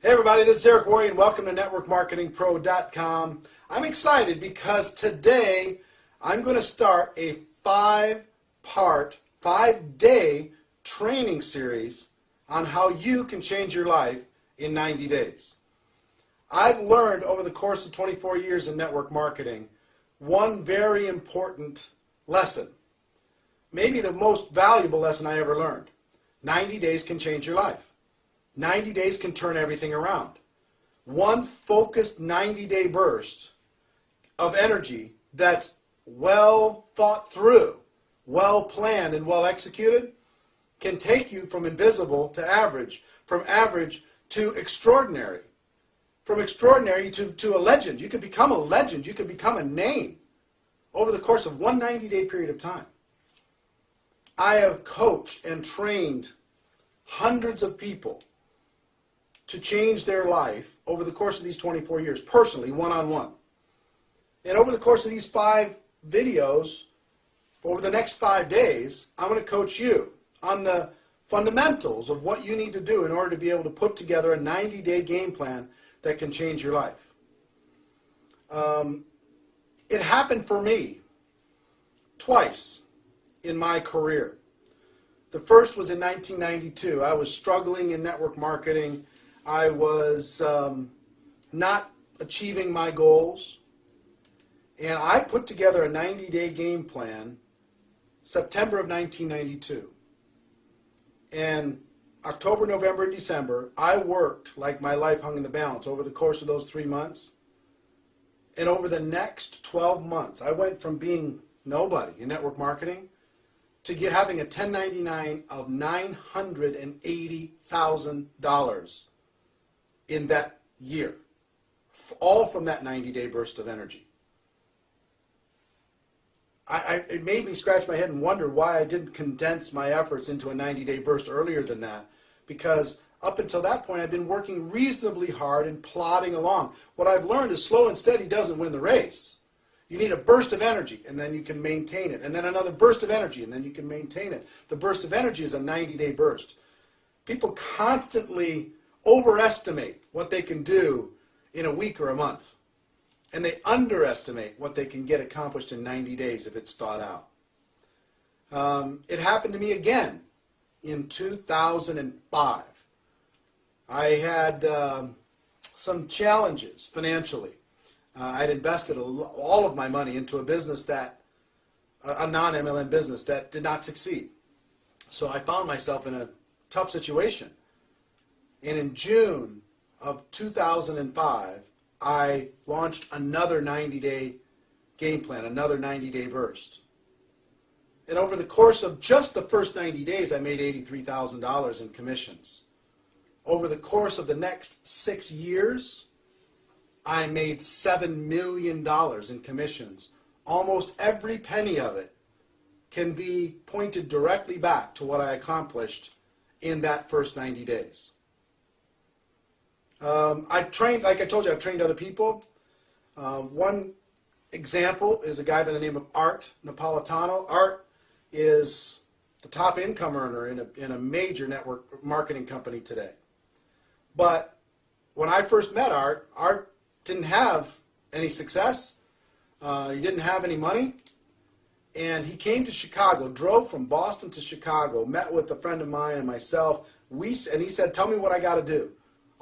Hey everybody, this is Worre and welcome to NetworkMarketingPro.com. I'm excited because today I'm going to start a 5-day training series on how you can change your life in 90 days. I've learned over the course of 24 years in network marketing one very important lesson, maybe the most valuable lesson I ever learned. 90 days can change your life. 90 days can turn everything around. One focused 90-day burst of energy that's well thought through, well planned, and well executed can take you from invisible to average, from average to extraordinary, from extraordinary to a legend. You could become a legend. You could become a name over the course of one 90-day period of time. I have coached and trained hundreds of people to change their life over the course of these 24 years, personally, one-on-one. And over the course of these 5 videos, over the next 5 days, I'm going to coach you on the fundamentals of what you need to do in order to be able to put together a 90-day game plan that can change your life. It happened for me twice in my career. The first was in 1992. I was struggling in network marketing. I was not achieving my goals, and I put together a 90-day game plan September of 1992. And October, November, and December, I worked like my life hung in the balance over the course of those 3 months. And over the next 12 months, I went from being nobody in network marketing to having a 1099 of $980,000 in that year, all from that 90-day burst of energy. It made me scratch my head and wonder why I didn't condense my efforts into a 90-day burst earlier than that, because up until that point I've been working reasonably hard and plodding along. What I've learned is slow and steady doesn't win the race. You need a burst of energy, and then you can maintain it, and then another burst of energy, and then you can maintain it. The burst of energy is a 90-day burst. People constantly overestimate what they can do in a week or a month, and they underestimate what they can get accomplished in 90 days if it's thought out. It happened to me again in 2005. I had some challenges financially. I'd invested all of my money into a business a non-MLM business that did not succeed. So I found myself in a tough situation. And in June of 2005, I launched another 90-day game plan, another 90-day burst. And over the course of just the first 90 days, I made $83,000 in commissions. Over the course of the next 6 years, I made $7 million in commissions. Almost every penny of it can be pointed directly back to what I accomplished in that first 90 days. I've trained, like I told you, I've trained other people. One example is a guy by the name of Art Napolitano. Art is the top income earner in a major network marketing company today. But when I first met Art, Art didn't have any success. He didn't have any money. And he came to Chicago, drove from Boston to Chicago, met with a friend of mine and myself. And he said, tell me what I got to do.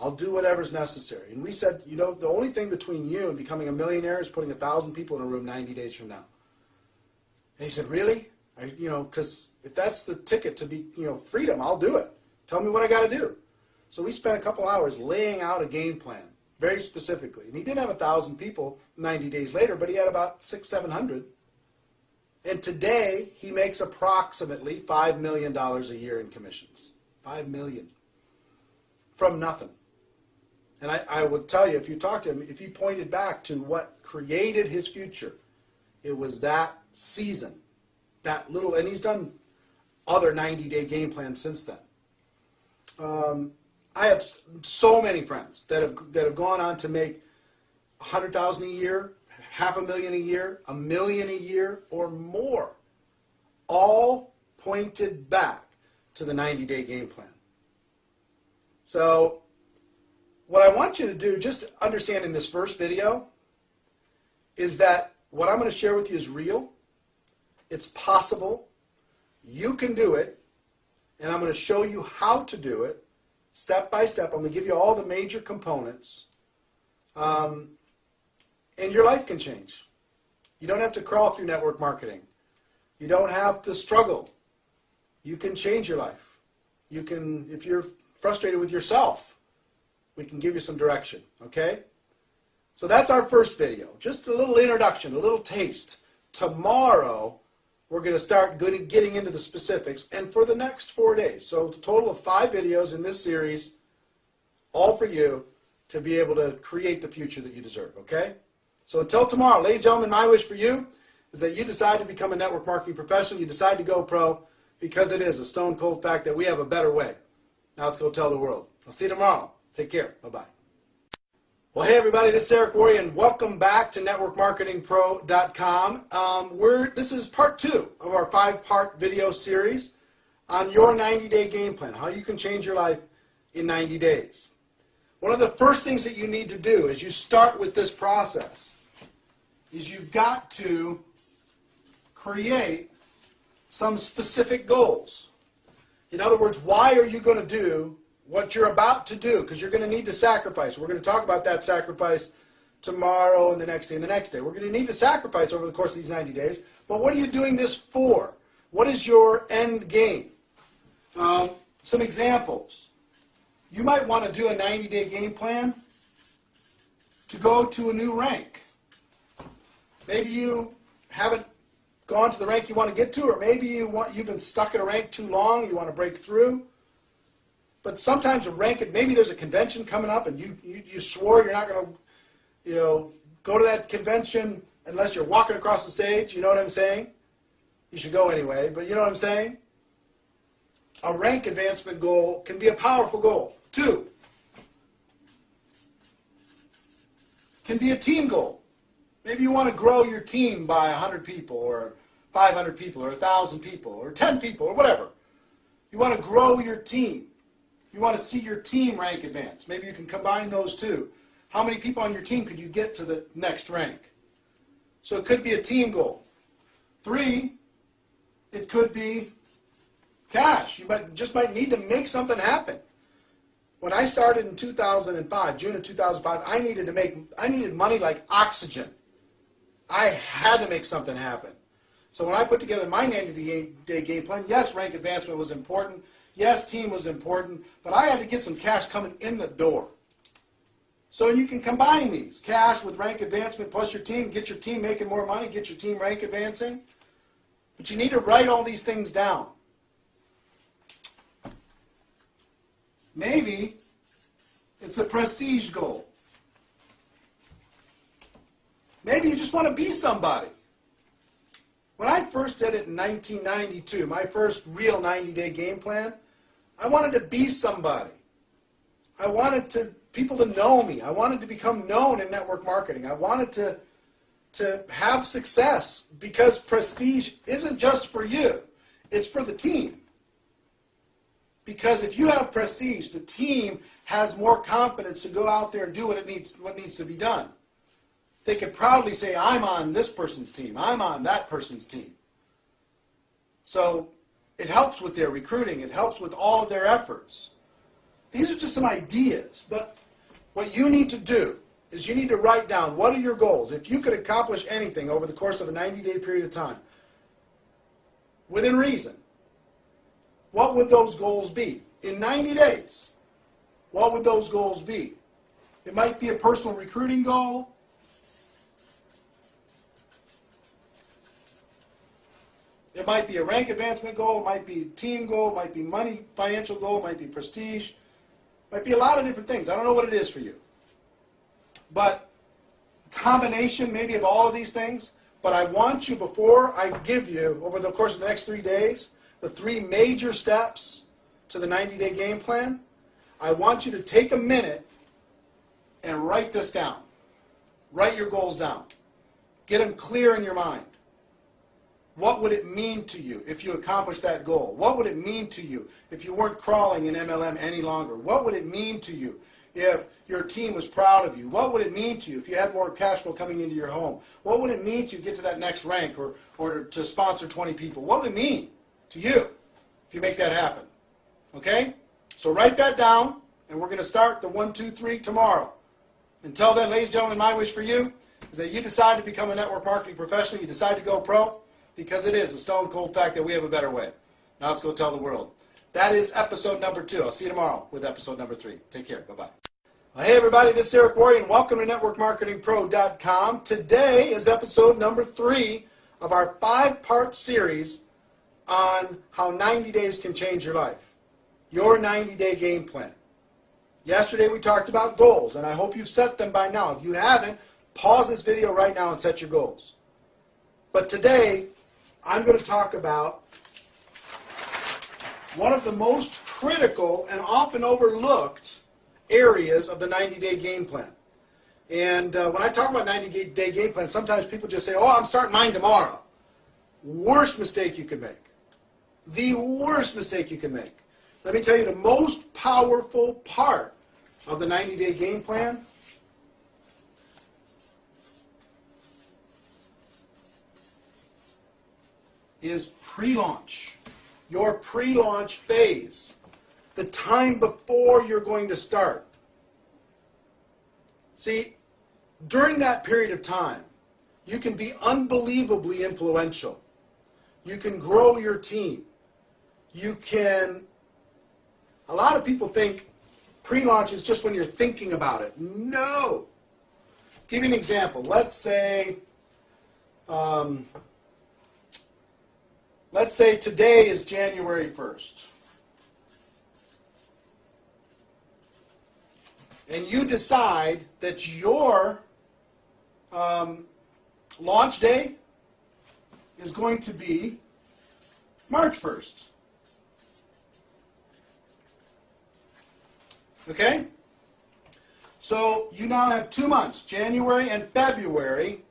I'll do whatever's necessary. And we said, you know, the only thing between you and becoming a millionaire is putting 1,000 people in a room 90 days from now. And he said, really? Because if that's the ticket to be, freedom, I'll do it. Tell me what I got to do. So we spent a couple hours laying out a game plan, very specifically. And he didn't have 1,000 people 90 days later, but he had about 600-700. And today, he makes approximately $5 million a year in commissions. $5 million. From nothing. And I would tell you, if you talk to him, if you pointed back to what created his future, it was that season, that little, and he's done other 90-day game plans since then. I have so many friends that have gone on to make $100,000 a year, $500,000 a year, $1 million a year, or more, all pointed back to the 90-day game plan. So what I want you to do, just understand in this first video, is that what I'm going to share with you is real. It's possible. You can do it. And I'm going to show you how to do it, step by step. I'm going to give you all the major components. And your life can change. You don't have to crawl through network marketing. You don't have to struggle. You can change your life. You can, if you're frustrated with yourself, we can give you some direction, okay? So that's our first video. Just a little introduction, a little taste. Tomorrow, we're going to start getting into the specifics, and for the next 4 days. So a total of 5 videos in this series, all for you to be able to create the future that you deserve, okay? So until tomorrow, ladies and gentlemen, my wish for you is that you decide to become a network marketing professional. You decide to go pro, because it is a stone cold fact that we have a better way. Now let's go tell the world. I'll see you tomorrow. Take care. Bye-bye. Well, hey, everybody. This is Worre, and welcome back to NetworkMarketingPro.com. This is part 2 of our 5-part video series on your 90-day game plan, how you can change your life in 90 days. One of the first things that you need to do as you start with this process is you've got to create some specific goals. In other words, why are you going to do what you're about to do? Because you're going to need to sacrifice. We're going to talk about that sacrifice tomorrow and the next day and the next day. We're going to need to sacrifice over the course of these 90 days. But what are you doing this for? What is your end game? Some examples. You might want to do a 90-day game plan to go to a new rank. Maybe you haven't gone to the rank you want to get to, or maybe you've been stuck at a rank too long, you want to break through. But sometimes a rank, maybe there's a convention coming up, and you swore you're not going to, go to that convention unless you're walking across the stage. You know what I'm saying? You should go anyway, but you know what I'm saying? A rank advancement goal can be a powerful goal. 2, can be a team goal. Maybe you want to grow your team by 100 people, or 500 people, or 1,000 people, or 10 people, or whatever. You want to grow your team. You want to see your team rank advance. Maybe you can combine those two. How many people on your team could you get to the next rank? So it could be a team goal. 3, it could be cash. You just might need to make something happen. When I started in 2005, June of 2005, I needed money like oxygen. I had to make something happen. So when I put together my 90-day game plan, yes, rank advancement was important. Yes, team was important, but I had to get some cash coming in the door. So you can combine these, cash with rank advancement plus your team, get your team making more money, get your team rank advancing. But you need to write all these things down. Maybe it's a prestige goal. Maybe you just want to be somebody. When I first did it in 1992, my first real 90-day game plan, I wanted to be somebody. I wanted people to know me. I wanted to become known in network marketing. I wanted to have success, because prestige isn't just for you. It's for the team. Because if you have prestige, the team has more confidence to go out there and do what needs to be done. They can proudly say, I'm on this person's team. I'm on that person's team. So it helps with their recruiting. It helps with all of their efforts. These are just some ideas. But what you need to do is you need to write down, what are your goals? If you could accomplish anything over the course of a 90-day period of time, within reason, what would those goals be? In 90 days, what would those goals be? It might be a personal recruiting goal. It might be a rank advancement goal. It might be a team goal. It might be money, financial goal. It might be prestige. It might be a lot of different things. I don't know what it is for you. But combination maybe of all of these things. But I want you, before I give you, over the course of the next 3 days, the 3 major steps to the 90-day game plan, I want you to take a minute and write this down. Write your goals down. Get them clear in your mind. What would it mean to you if you accomplished that goal? What would it mean to you if you weren't crawling in MLM any longer? What would it mean to you if your team was proud of you? What would it mean to you if you had more cash flow coming into your home? What would it mean to get to that next rank or to sponsor 20 people? What would it mean to you if you make that happen? Okay? So write that down, and we're going to start the 1, 2, 3 tomorrow. Until then, ladies and gentlemen, my wish for you is that you decide to become a network marketing professional. You decide to go pro, because it is a stone cold fact that we have a better way. Now let's go tell the world. That is episode number 2. I'll see you tomorrow with episode number 3. Take care. Bye-bye. Hey, everybody. This is Worre, and welcome to NetworkMarketingPro.com. Today is episode number 3 of our 5-part series on how 90 days can change your life. Your 90-day game plan. Yesterday we talked about goals, and I hope you've set them by now. If you haven't, pause this video right now and set your goals. But today, I'm going to talk about one of the most critical and often overlooked areas of the 90-day game plan. And when I talk about 90-day game plan, sometimes people just say, oh, I'm starting mine tomorrow. Worst mistake you could make. The worst mistake you can make. Let me tell you, the most powerful part of the 90-day game plan is pre-launch. Your pre-launch phase. The time before you're going to start. See, during that period of time, you can be unbelievably influential. You can grow your team. You can... A lot of people think pre-launch is just when you're thinking about it. No. Give you an example. Let's say today is January 1st. And you decide that your launch day is going to be March 1st. Okay? So you now have 2 months, January and February,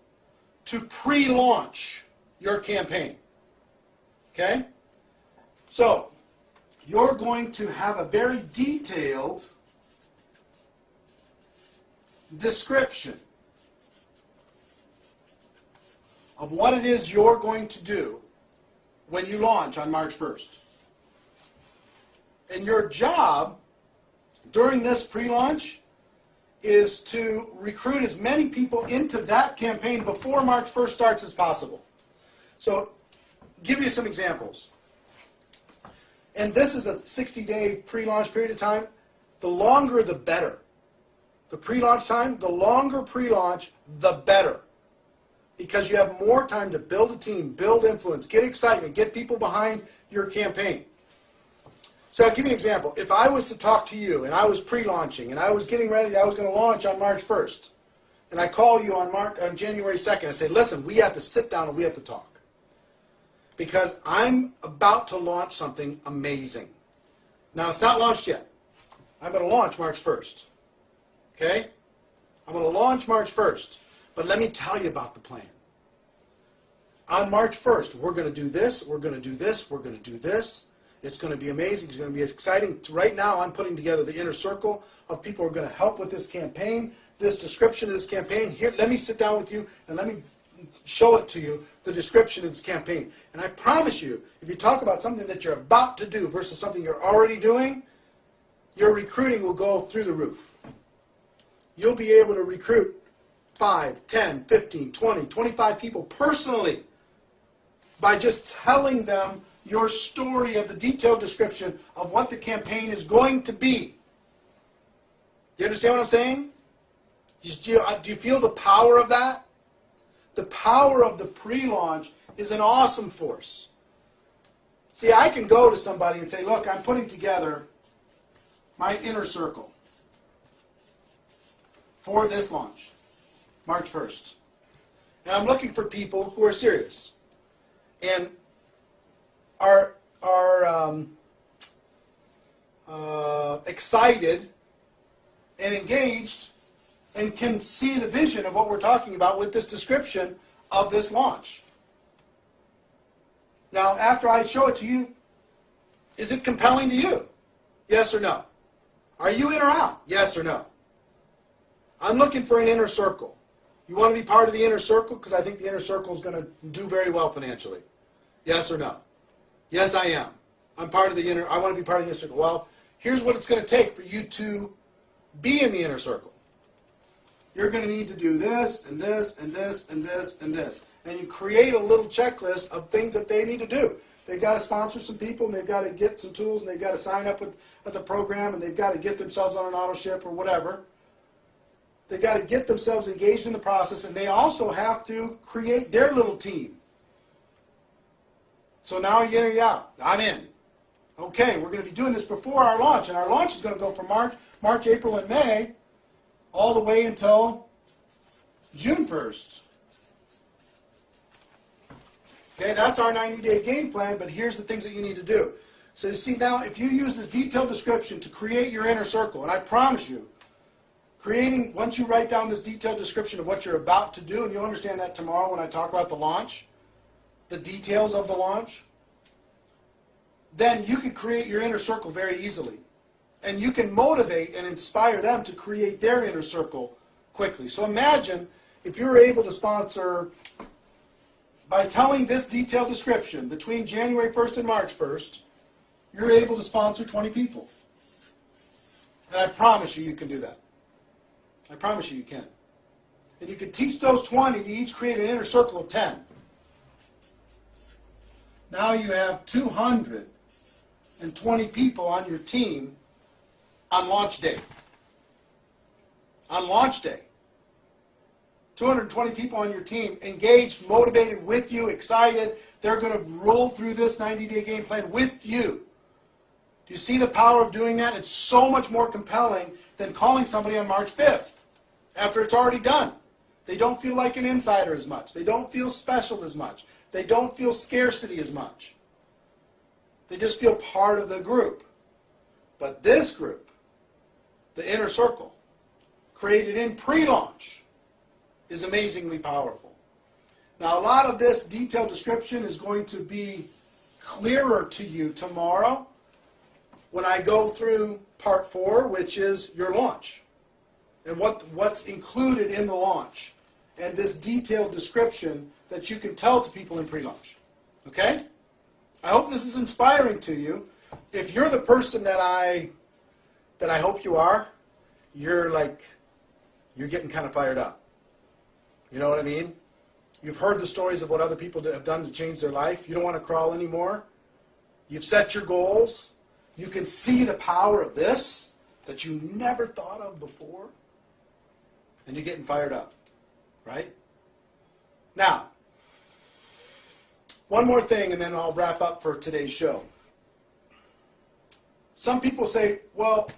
to pre-launch your campaign. Okay? So you're going to have a very detailed description of what it is you're going to do when you launch on March 1st. And your job during this pre-launch is to recruit as many people into that campaign before March 1st starts as possible. So, give you some examples. And this is a 60-day pre-launch period of time. The longer, the better. The pre-launch time, the longer pre-launch, the better. Because you have more time to build a team, build influence, get excitement, get people behind your campaign. So I'll give you an example. If I was to talk to you and I was pre-launching and I was getting ready, I was going to launch on March 1st, and I call you on January 2nd, I say, listen, we have to sit down and we have to talk. Because I'm about to launch something amazing. Now, it's not launched yet. I'm going to launch March 1st. Okay? I'm going to launch March 1st. But let me tell you about the plan. On March 1st, we're going to do this, we're going to do this, we're going to do this. It's going to be amazing. It's going to be exciting. Right now, I'm putting together the inner circle of people who are going to help with this campaign, this description of this campaign. Here, let me sit down with you and let me show it to you, the description of this campaign. And I promise you, if you talk about something that you're about to do versus something you're already doing, your recruiting will go through the roof. You'll be able to recruit 5, 10, 15, 20, 25 people personally by just telling them your story of the detailed description of what the campaign is going to be. Do you understand what I'm saying? Do you feel the power of that? The power of the pre-launch is an awesome force. See, I can go to somebody and say, look, I'm putting together my inner circle for this launch, March 1st. And I'm looking for people who are serious and are excited and engaged and can see the vision of what we're talking about with this description of this launch. Now, after I show it to you, is it compelling to you? Yes or no? Are you in or out? Yes or no? I'm looking for an inner circle. You want to be part of the inner circle? Because I think the inner circle is going to do very well financially. Yes or no? Yes, I am. I'm part of the inner, I want to be part of the inner circle. Well, here's what it's going to take for you to be in the inner circle. You're going to need to do this, and this, and this, and this, and this. And you create a little checklist of things that they need to do. They've got to sponsor some people, and they've got to get some tools, and they've got to sign up at the program, and they've got to get themselves on an auto ship or whatever. They've got to get themselves engaged in the process, and they also have to create their little team. So now you're in or you're out. I'm in. Okay, we're going to be doing this before our launch, and our launch is going to go from March, April, and May, all the way until June 1st. Okay, that's our 90-day game plan, but here's the things that you need to do. So you see now, if you use this detailed description to create your inner circle, and I promise you, once you write down this detailed description of what you're about to do, and you'll understand that tomorrow when I talk about the launch, the details of the launch, then you can create your inner circle very easily. And you can motivate and inspire them to create their inner circle quickly. So imagine if you were able to sponsor, by telling this detailed description, between January 1st and March 1st, you're able to sponsor 20 people. And I promise you can do that. I promise you can. And you can teach those 20 to each create an inner circle of 10. Now you have 220 people on your team on launch day. On launch day. 220 people on your team engaged, motivated with you, excited. They're going to roll through this 90-day game plan with you. Do you see the power of doing that? It's so much more compelling than calling somebody on March 5th after it's already done. They don't feel like an insider as much. They don't feel special as much. They don't feel scarcity as much. They just feel part of the group. But this group, the inner circle, created in pre-launch, is amazingly powerful. Now, a lot of this detailed description is going to be clearer to you tomorrow when I go through part 4, which is your launch, and what's included in the launch, and this detailed description that you can tell to people in pre-launch. Okay? I hope this is inspiring to you. If you're the person that I hope you are, you're getting kind of fired up. You know what I mean? You've heard the stories of what other people have done to change their life. You don't want to crawl anymore. You've set your goals. You can see the power of this that you never thought of before. And you're getting fired up. Right? Now, one more thing, and then I'll wrap up for today's show. Some people say, well,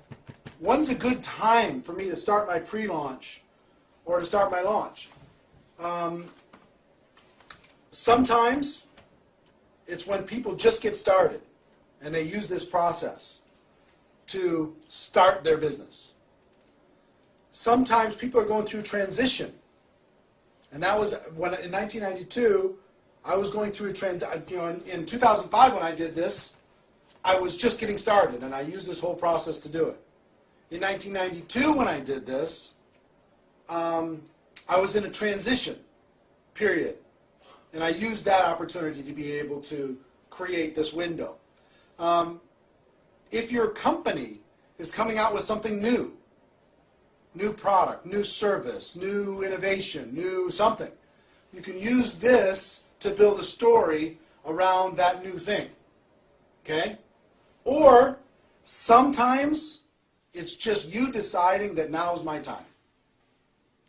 when's a good time for me to start my pre-launch or to start my launch? Sometimes it's when people just get started and they use this process to start their business. Sometimes people are going through transition. And that was when in 1992, I was going through a transition. In 2005 when I did this, I was just getting started, and I used this whole process to do it. In 1992 when I did this, I was in a transition period, and I used that opportunity to be able to create this window. If your company is coming out with something new product, new service, new innovation, new something, you can use this to build a story around that new thing. Okay? Or sometimes it's just you deciding that now is my time.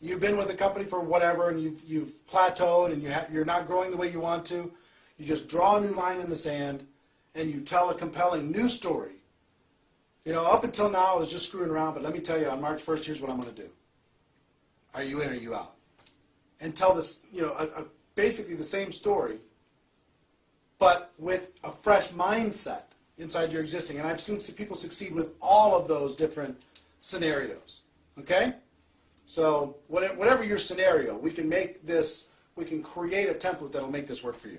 You've been with a company for whatever, and you've plateaued, and you're not growing the way you want to. You just draw a new line in the sand, and you tell a compelling new story. Up until now, I was just screwing around, but let me tell you, on March 1st, here's what I'm going to do. Are you in or are you out? And tell this, basically the same story, but with a fresh mindset inside your existing. And I've seen people succeed with all of those different scenarios. Okay? So whatever your scenario, we can create a template that will make this work for you.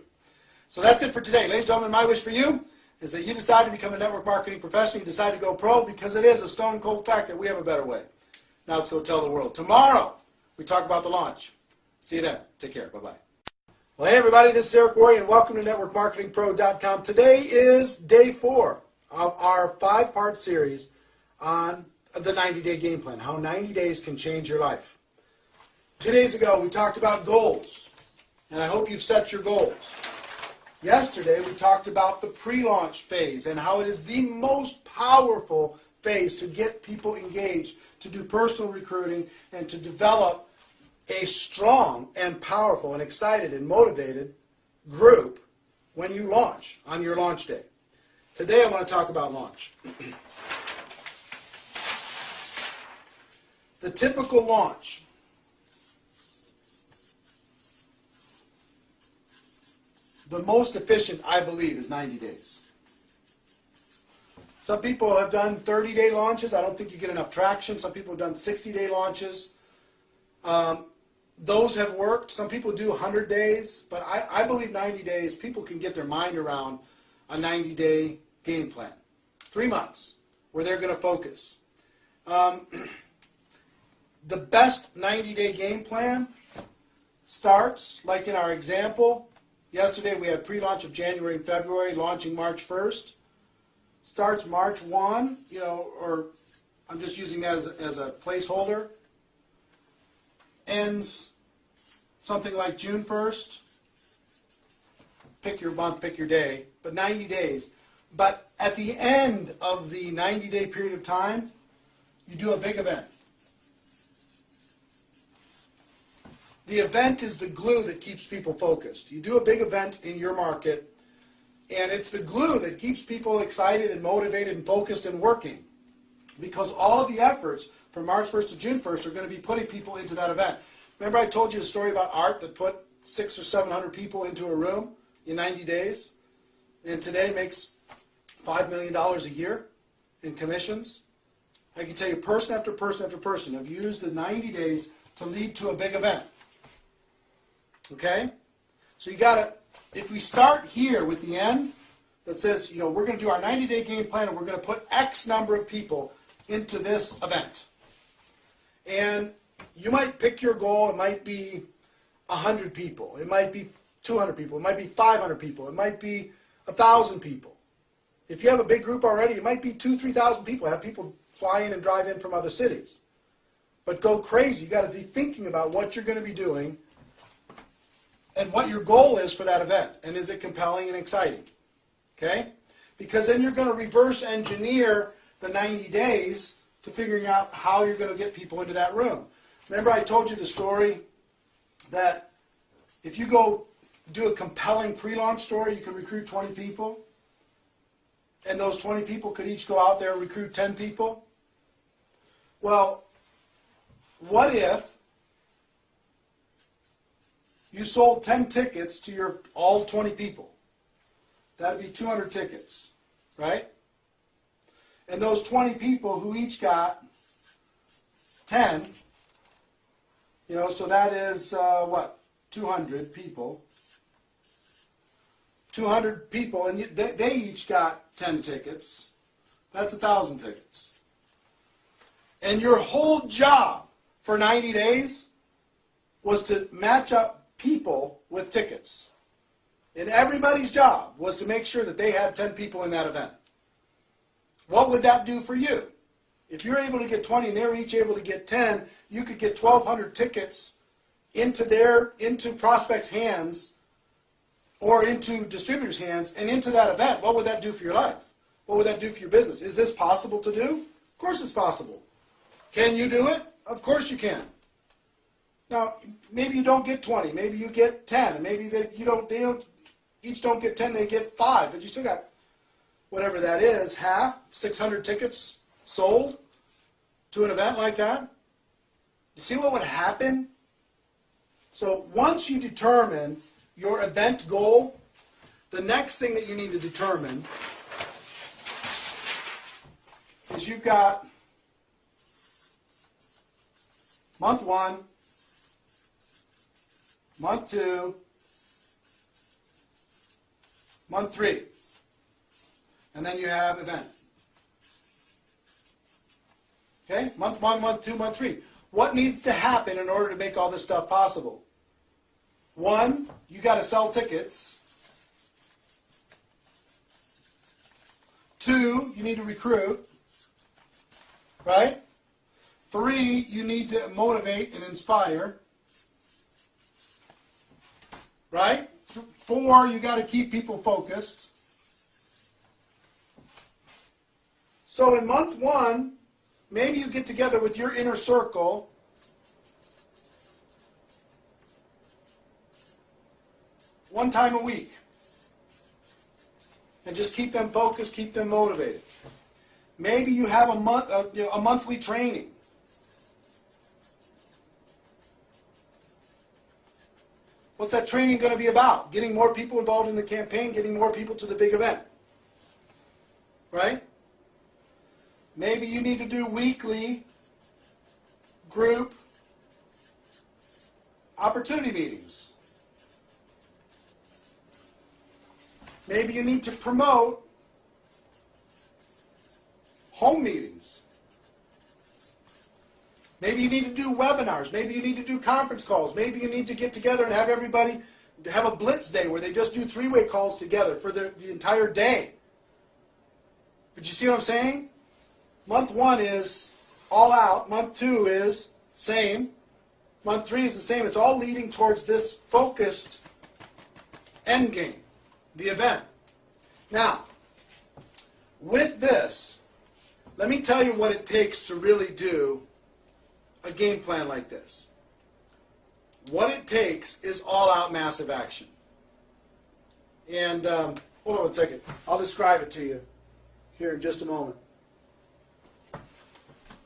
So that's it for today. Ladies and gentlemen, my wish for you is that you decide to become a network marketing professional, you decide to go pro, because it is a stone cold fact that we have a better way. Now let's go tell the world. Tomorrow, we talk about the launch. See you then. Take care. Bye-bye. Well, hey, everybody. This is Worre, and welcome to NetworkMarketingPro.com. Today is day 4 of our 5-part series on the 90-day game plan, how 90 days can change your life. 2 days ago, we talked about goals, and I hope you've set your goals. Yesterday, we talked about the pre-launch phase and how it is the most powerful phase to get people engaged, to do personal recruiting, and to develop a strong and powerful and excited and motivated group when you launch on your launch day. Today, I want to talk about launch. The typical launch. The most efficient, I believe, is 90 days. Some people have done 30-day launches. I don't think you get enough traction. Some people have done 60-day launches. Those have worked. Some people do 100 days. But I believe 90 days, people can get their mind around a 90-day game plan. 3 months where they're going to focus. The best 90-day game plan starts, like in our example, yesterday we had pre-launch of January and February, launching March 1st. Starts March 1, or I'm just using that as a placeholder. Ends something like June 1st. Pick your month, pick your day, but 90 days. But at the end of the 90-day period of time, you do a big event. The event is the glue that keeps people focused. You do a big event in your market, and it's the glue that keeps people excited and motivated and focused and working. Because all of the efforts from March 1st to June 1st are going to be putting people into that event. Remember I told you a story about Art that put 600 or 700 people into a room in 90 days, and today makes $5 million a year in commissions? I can tell you person after person after person have used the 90 days to lead to a big event. Okay? So you got to, if we start here with the end that says, we're going to do our 90-day game plan and we're going to put X number of people into this event. And you might pick your goal. It might be 100 people. It might be 200 people. It might be 500 people. It might be 1,000 people. If you have a big group already, it might be 2,000, 3,000 people. Have people fly in and drive in from other cities. But go crazy. You got to be thinking about what you're going to be doing and what your goal is for that event, and is it compelling and exciting, okay? Because then you're going to reverse engineer the 90 days to figuring out how you're going to get people into that room. Remember I told you the story that if you go do a compelling pre-launch story, you can recruit 20 people, and those 20 people could each go out there and recruit 10 people? Well, what if you sold 10 tickets to your all 20 people? That would be 200 tickets, right? And those 20 people who each got 10, so that is, 200 people. 200 people, and they each got 10 tickets. That's 1,000 tickets. And your whole job for 90 days was to match up people with tickets. And everybody's job was to make sure that they had 10 people in that event. What would that do for you? If you're able to get 20 and they're each able to get 10, you could get 1,200 tickets into prospects' hands or into distributors' hands and into that event. What would that do for your life? What would that do for your business? Is this possible to do? Of course it's possible. Can you do it? Of course you can. Now, maybe you don't get 20. Maybe you get 10. And maybe they each don't get 10, they get 5. But you still got whatever that is, half, 600 tickets sold to an event like that. You see what would happen? So once you determine your event goal, the next thing that you need to determine is you've got month 1, month 2, month 3. And then you have event. Okay? Month 1, month 2, month 3. What needs to happen in order to make all this stuff possible? 1, you got to sell tickets. 2, you need to recruit. Right? 3, you need to motivate and inspire. Right? 4, you got to keep people focused. So in month 1, maybe you get together with your inner circle one time a week. And just keep them focused, keep them motivated. Maybe you have a monthly training. What's that training going to be about? Getting more people involved in the campaign, getting more people to the big event. Right? Maybe you need to do weekly group opportunity meetings. Maybe you need to promote home meetings. Maybe you need to do webinars. Maybe you need to do conference calls. Maybe you need to get together and have everybody have a blitz day where they just do 3-way calls together for the entire day. But you see what I'm saying? Month 1 is all out. Month 2 is same. Month 3 is the same. It's all leading towards this focused end game, the event. Now, with this, let me tell you what it takes to really do a game plan like this. What it takes is all-out massive action. And hold on one second. I'll describe it to you here in just a moment.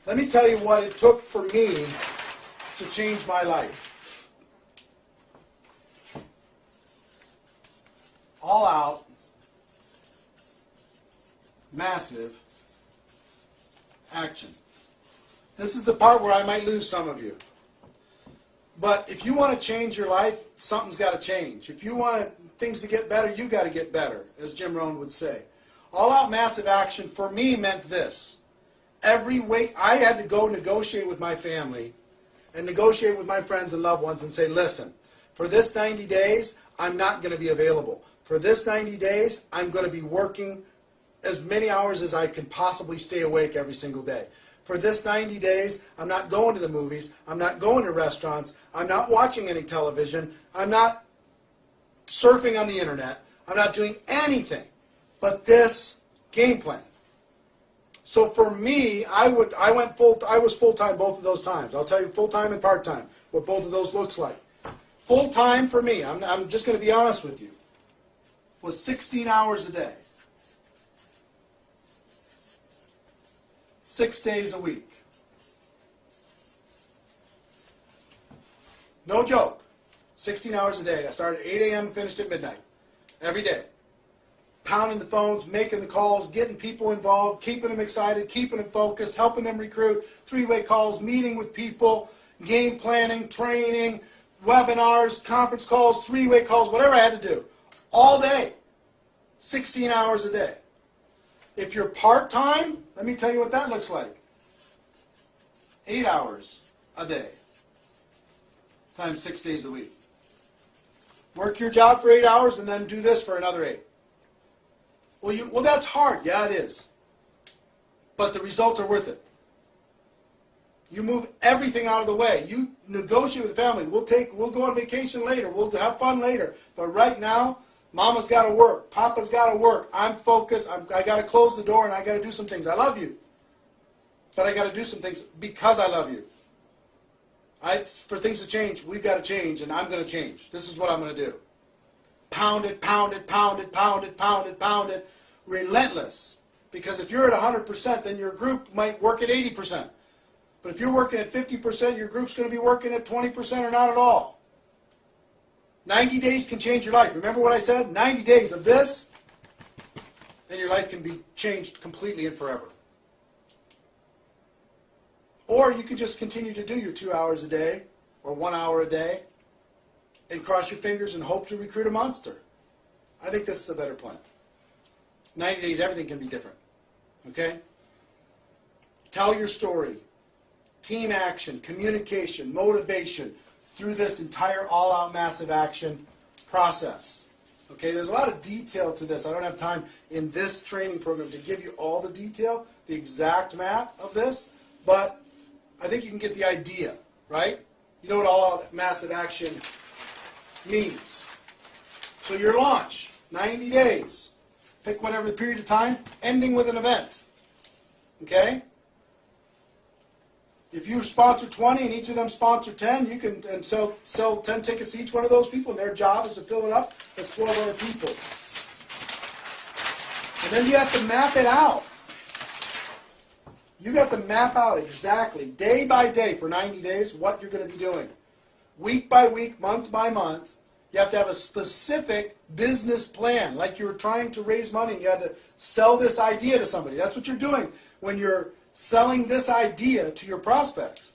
Let me tell you what it took for me to change my life. All-out massive action. This is the part where I might lose some of you. But if you want to change your life, something's got to change. If you want things to get better, you've got to get better, as Jim Rohn would say. All-out massive action for me meant this. Every week I had to go negotiate with my family and negotiate with my friends and loved ones and say, listen, for this 90 days, I'm not going to be available. For this 90 days, I'm going to be working as many hours as I can possibly stay awake every single day. For this 90 days, I'm not going to the movies. I'm not going to restaurants. I'm not watching any television. I'm not surfing on the internet. I'm not doing anything but this game plan. So for me, I was full-time both of those times. I'll tell you full-time and part-time, what both of those looks like. Full-time for me, I'm just going to be honest with you, was 16 hours a day. 6 days a week. No joke. 16 hours a day. I started at 8 a.m. and finished at midnight. Every day. Pounding the phones, making the calls, getting people involved, keeping them excited, keeping them focused, helping them recruit, 3-way calls, meeting with people, game planning, training, webinars, conference calls, 3-way calls, whatever I had to do. All day. 16 hours a day. If you're part-time, let me tell you what that looks like. 8 hours a day times 6 days a week. Work your job for 8 hours and then do this for another 8. Well, that's hard. Yeah, it is. But the results are worth it. You move everything out of the way. You negotiate with the family. We'll go on vacation later. We'll have fun later. But right now, Mama's got to work. Papa's got to work. I'm focused. I got to close the door and I got to do some things. I love you. But I got to do some things because I love you. For things to change, we've got to change, and I'm going to change. This is what I'm going to do. Pound it, pound it, pound it, pound it, pound it, pound it. Relentless. Because if you're at 100%, then your group might work at 80%. But if you're working at 50%, your group's going to be working at 20% or not at all. 90 days can change your life. Remember what I said? 90 days of this, and your life can be changed completely and forever. Or you could just continue to do your 2 hours a day or 1 hour a day and cross your fingers and hope to recruit a monster. I think this is a better plan. 90 days, everything can be different. Okay? Tell your story. Team action, communication, motivation through this entire all-out massive action process. Okay, there's a lot of detail to this. I don't have time in this training program to give you all the detail, the exact map of this, but I think you can get the idea, right? You know what all-out massive action means. So your launch, 90 days. Pick whatever the period of time, ending with an event. Okay? If you sponsor 20 and each of them sponsor 10, you can sell 10 tickets to each one of those people, and their job is to fill it up. That's 12 other people. And then you have to map it out. You have to map out exactly, day by day for 90 days, what you're going to be doing. Week by week, month by month, you have to have a specific business plan, like you were trying to raise money and you had to sell this idea to somebody. That's what you're doing when you're selling this idea to your prospects.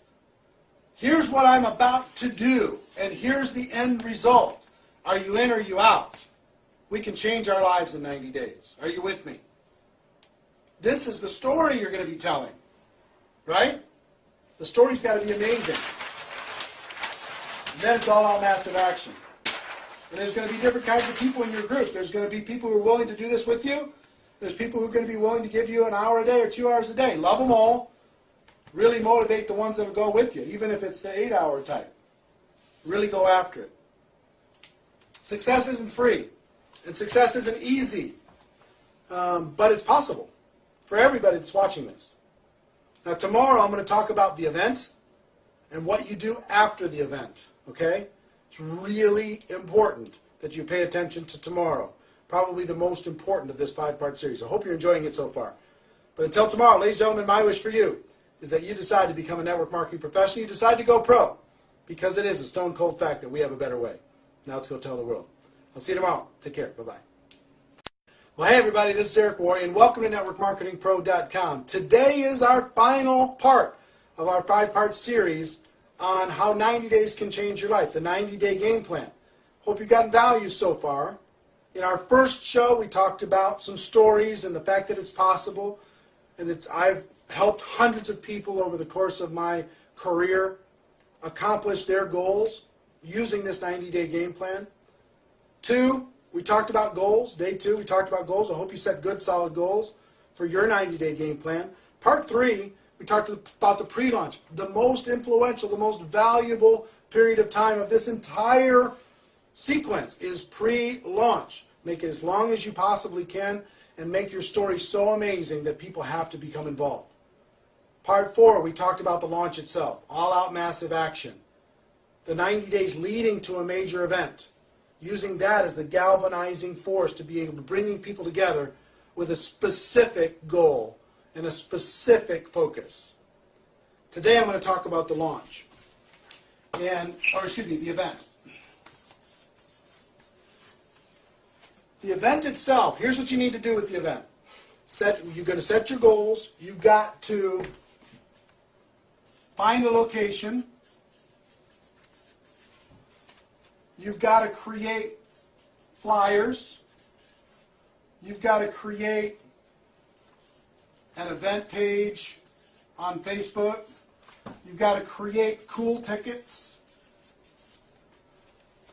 Here's what I'm about to do, and here's the end result. Are you in or are you out? We can change our lives in 90 days. Are you with me? This is the story you're going to be telling, right? The story's got to be amazing. And then it's all out massive action. And there's going to be different kinds of people in your group. There's going to be people who are willing to do this with you. There's people who are going to be willing to give you an hour a day or 2 hours a day. Love them all. Really motivate the ones that will go with you, even if it's the 8-hour type. Really go after it. Success isn't free, and success isn't easy, but it's possible for everybody that's watching this. Now, tomorrow I'm going to talk about the event and what you do after the event, okay? It's really important that you pay attention to tomorrow. Probably the most important of this 5-part series. I hope you're enjoying it so far. But until tomorrow, ladies and gentlemen, my wish for you is that you decide to become a network marketing professional. You decide to go pro, because it is a stone cold fact that we have a better way. Now let's go tell the world. I'll see you tomorrow. Take care. Bye-bye. Well, hey, everybody. This is Worre, and welcome to NetworkMarketingPro.com. Today is our final part of our 5-part series on how 90 days can change your life, the 90-day game plan. Hope you've gotten value so far. In our first show, we talked about some stories and the fact that it's possible, and that I've helped hundreds of people over the course of my career accomplish their goals using this 90-day game plan. 2, we talked about goals. Day 2, we talked about goals. I hope you set good, solid goals for your 90-day game plan. Part 3, we talked about the pre-launch, the most influential, the most valuable period of time of this entire sequence is pre-launch. Make it as long as you possibly can and make your story so amazing that people have to become involved. Part 4, we talked about the launch itself, all-out massive action. The 90 days leading to a major event, using that as the galvanizing force to be able to bring people together with a specific goal and a specific focus. Today I'm going to talk about the launch, the event. The event itself, here's what you need to do with the event. You're going to set your goals. You've got to find a location. You've got to create flyers. You've got to create an event page on Facebook. You've got to create cool tickets.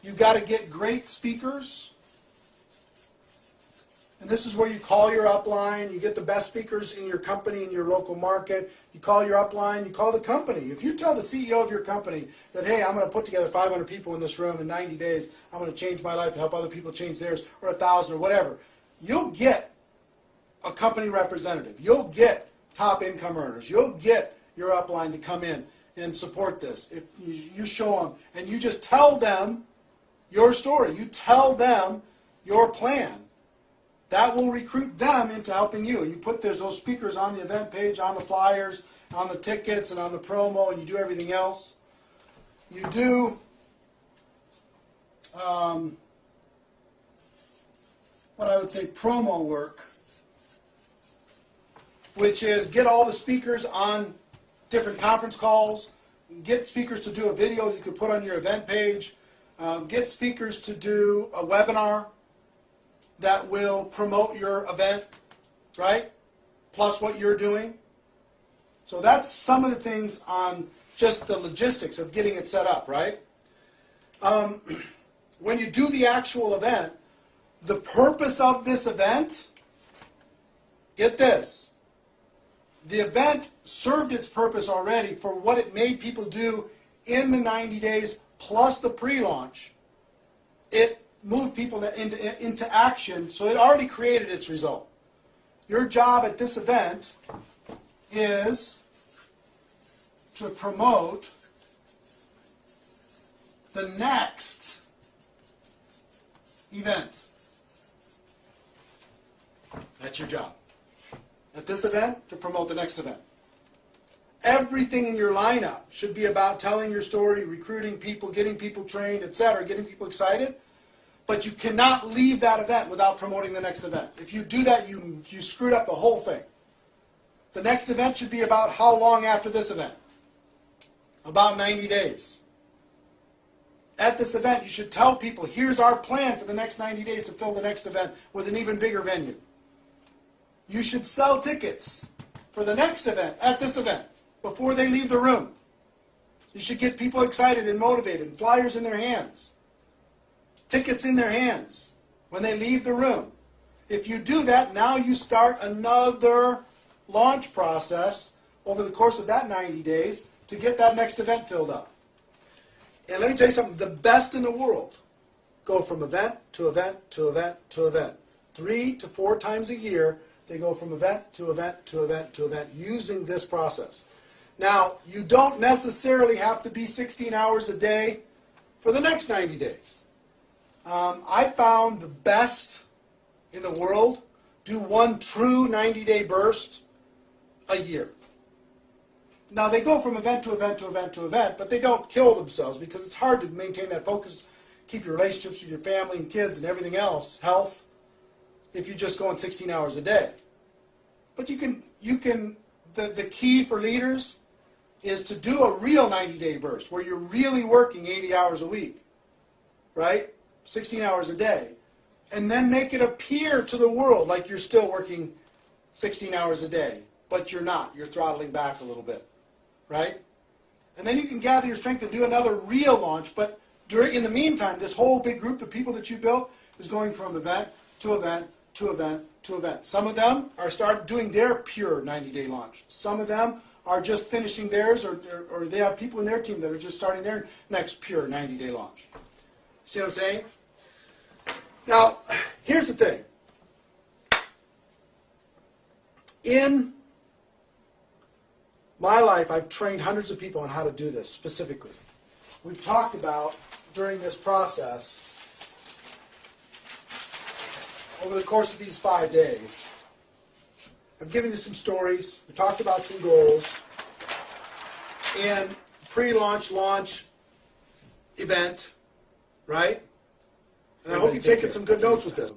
You've got to get great speakers. And this is where you call your upline. You get the best speakers in your company, in your local market. You call your upline. You call the company. If you tell the CEO of your company that, hey, I'm going to put together 500 people in this room in 90 days. I'm going to change my life and help other people change theirs, or 1,000 or whatever. You'll get a company representative. You'll get top income earners. You'll get your upline to come in and support this. If you show them and you just tell them your story. You tell them your plan. That will recruit them into helping you. And you put those speakers on the event page, on the flyers, on the tickets, and on the promo, and you do everything else. You do what I would say promo work, which is get all the speakers on different conference calls, get speakers to do a video you could put on your event page, get speakers to do a webinar that will promote your event right? Plus what you're doing. So that's some of the things on just the logistics of getting it set up, right? When you do the actual event, the purpose of this event, get this, the event served its purpose already for what it made people do in the 90 days plus the pre-launch. It moved people into action, so it already created its result. Your job at this event is to promote the next event. That's your job. At this event, to promote the next event. Everything in your lineup should be about telling your story, recruiting people, getting people trained, etc., getting people excited. But you cannot leave that event without promoting the next event. If you do that, you screwed up the whole thing. The next event should be about how long after this event? About 90 days. At this event, you should tell people, here's our plan for the next 90 days to fill the next event with an even bigger venue. You should sell tickets for the next event at this event before they leave the room. You should get people excited and motivated, and flyers in their hands, tickets in their hands when they leave the room. If you do that, now you start another launch process over the course of that 90 days to get that next event filled up. And let me tell you something, the best in the world go from event to event to event to event. 3 to 4 times a year, they go from event to event to event to event using this process. Now, you don't necessarily have to be 16 hours a day for the next 90 days. I found the best in the world do one true 90-day burst a year. Now, they go from event to event to event to event, but they don't kill themselves because it's hard to maintain that focus, keep your relationships with your family and kids and everything else, health, if you're just going 16 hours a day. But the key for leaders is to do a real 90-day burst where you're really working 80 hours a week, right? 16 hours a day. And then make it appear to the world like you're still working 16 hours a day, but you're not. You're throttling back a little bit, right? And then you can gather your strength and do another real launch, but in the meantime, this whole big group of people that you built is going from event to event to event to event. Some of them are doing their pure 90-day launch. Some of them are just finishing theirs, or they have people in their team that are just starting their next pure 90-day launch. See what I'm saying? Now, here's the thing. In my life, I've trained hundreds of people on how to do this specifically. We've talked about, during this process, over the course of these 5 days, I've given you some stories. We talked about some goals. And pre-launch, launch, event, right? And I hope you've taken some good notes with this.